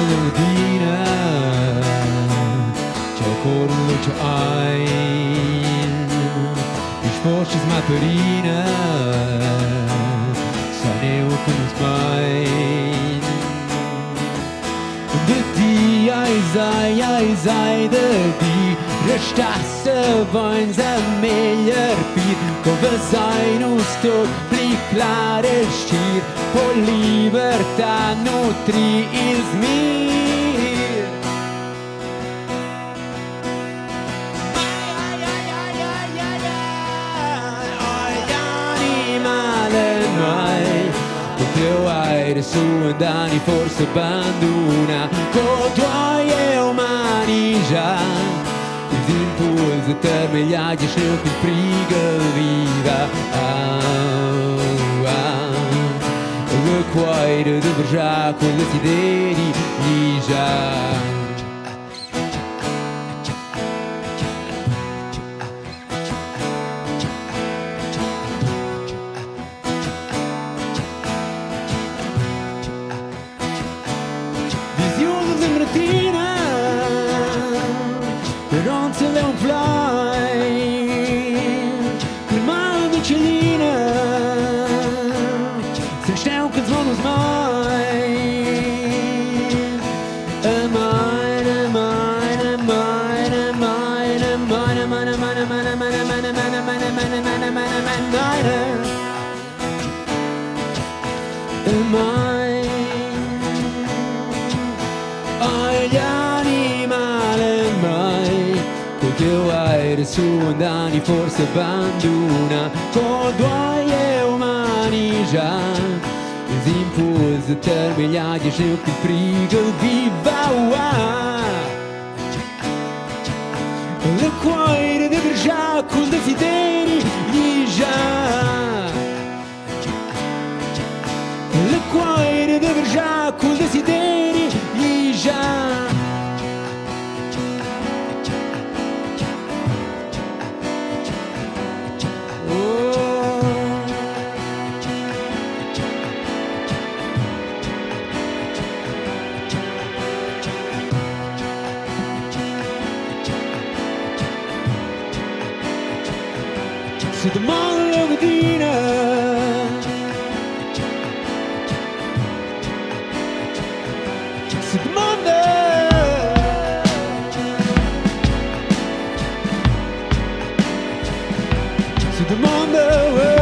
de tine, ce-au corul ce ai, ești fost și-ți mai părine, să ne cunosc mai. De ti, ai zai de ti, restasse vogns a meglio pir, come sai non sto pliclare stir, po libertà nutri il smir. Ai animale mai, teu aire su andani forse abbandona, con tuoi e umani già. Impuls de termelhagem cheio de briga viva. Recuaire de verjar com decideri e já. Visiones de retina, non se le un fly, il mare di Celina, se stau che sono mai, e mai, e mai, e mai, e mai, e mai, e mai, e mai, e mai, e mai, e mai, e mai, e mai, e mai, e mai, e mai, e mai, e mai, e mai, agli animali mai. Teu aire su andani forse abbandona, con tuoi e umani già. Gli impulsi terminati cheio che frigo viva. Le cuore de verjar col desideri gli già. Le cuore de verjar col desideri gli già. Se domanda la mattina, se domanda, se domanda.